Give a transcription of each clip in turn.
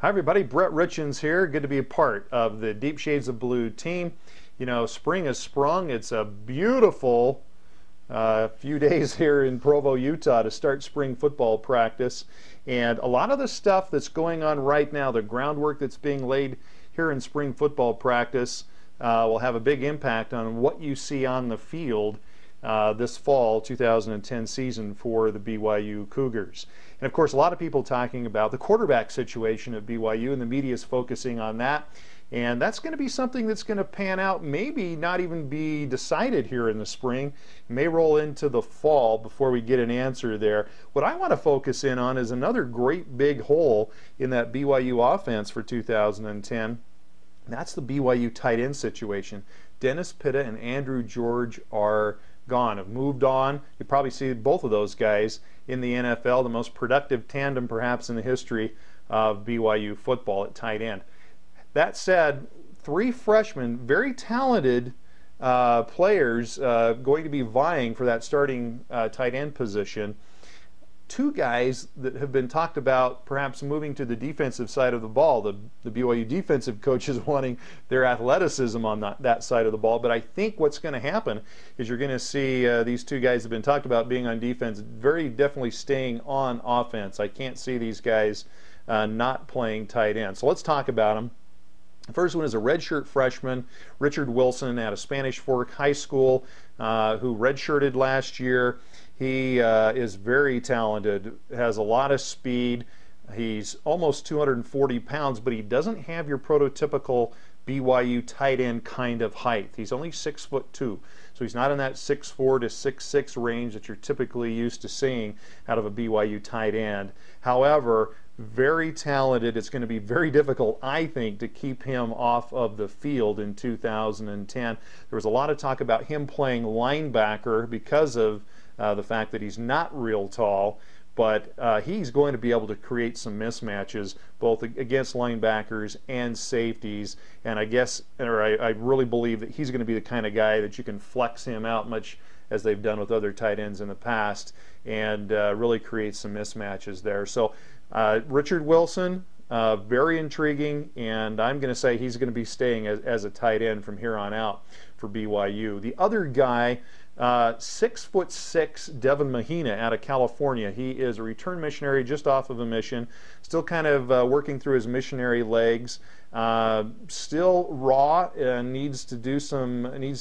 Hi everybody, Brett Richins here. Good to be a part of the Deep Shades of Blue team. You know, spring has sprung. It's a beautiful few days here in Provo, Utah to start spring football practice. And a lot of the stuff that's going on right now, the groundwork that's being laid here in spring football practice will have a big impact on what you see on the field this fall 2010 season for the BYU Cougars. And of course, a lot of people talking about the quarterback situation at BYU, and the media is focusing on that. And that's going to be something that's going to pan out, maybe not even be decided here in the spring. It may roll into the fall before we get an answer there. What I want to focus in on is another great big hole in that BYU offense for 2010. That's the BYU tight end situation. Dennis Pitta and Andrew George are gone, have moved on. You probably see both of those guys in the NFL, the most productive tandem perhaps in the history of BYU football at tight end. That said, three freshmen, very talented players going to be vying for that starting tight end position. Two guys that have been talked about perhaps moving to the defensive side of the ball. The BYU defensive coaches wanting their athleticism on that side of the ball. But I think what's going to happen is you're going to see these two guys that have been talked about being on defense very definitely staying on offense. I can't see these guys not playing tight end. So let's talk about them. The first one is a redshirt freshman, Richard Wilson, out of Spanish Fork High School, who redshirted last year. He is very talented, has a lot of speed. He's almost 240 pounds, but he doesn't have your prototypical BYU tight end kind of height. He's only 6'2", so he's not in that 6'4" to 6'6" range that you're typically used to seeing out of a BYU tight end. However, very talented. It's going to be very difficult, I think, to keep him off of the field in 2010. There was a lot of talk about him playing linebacker because of the fact that he's not real tall, but he's going to be able to create some mismatches both against linebackers and safeties. And I really believe that he's going to be the kind of guy that you can flex him out much as they've done with other tight ends in the past and really create some mismatches there. So Richard Wilson, very intriguing, and I'm going to say he's going to be staying as a tight end from here on out for BYU. The other guy, 6'6", Devin Mahina out of California. He is a return missionary just off of a mission, still kind of working through his missionary legs. Still raw and needs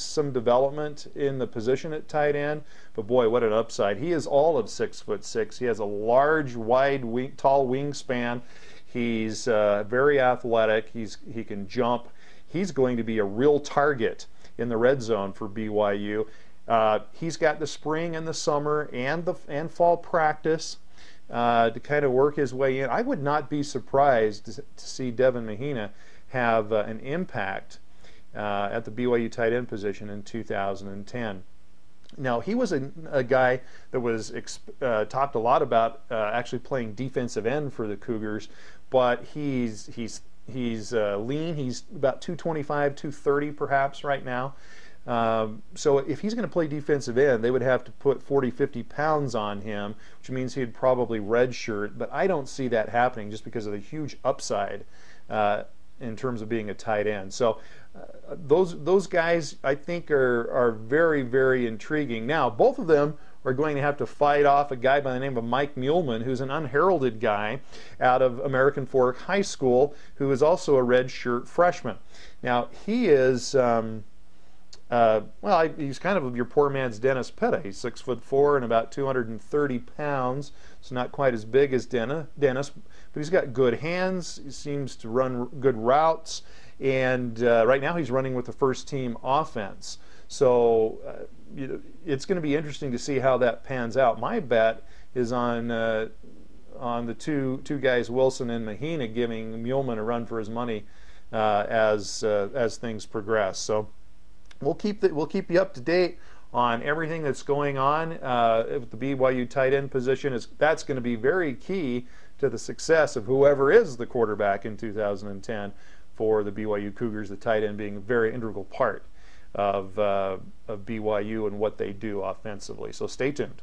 some development in the position at tight end. But boy, what an upside! He is all of 6'6". He has a large, wide, tall wingspan. He's very athletic. He can jump. He's going to be a real target in the red zone for BYU. He's got the spring and the summer and fall practice to kind of work his way in. I would not be surprised to see Devin Mahina have an impact at the BYU tight end position in 2010. Now, he was a guy that was talked a lot about actually playing defensive end for the Cougars, but he's lean. He's about 225, 230 perhaps right now. So if he's going to play defensive end, they would have to put 40, 50 pounds on him, which means he'd probably redshirt. But I don't see that happening just because of the huge upside in terms of being a tight end. So those guys, I think, are very, very intriguing. Now, both of them are going to have to fight off a guy by the name of Mike Muehlman, who's an unheralded guy out of American Fork High School, who is also a redshirt freshman. Now, he is... he's kind of your poor man's Dennis Pitta. He's 6'4" and about 230 pounds, so not quite as big as Dennis, but he's got good hands. He seems to run good routes, and right now he's running with the first team offense. So it's going to be interesting to see how that pans out. My bet is on the two guys, Wilson and Mahina, giving Muehlman a run for his money as things progress. So we'll keep you up to date on everything that's going on with the BYU tight end position. That's going to be very key to the success of whoever is the quarterback in 2010 for the BYU Cougars, the tight end being a very integral part of BYU and what they do offensively. So stay tuned.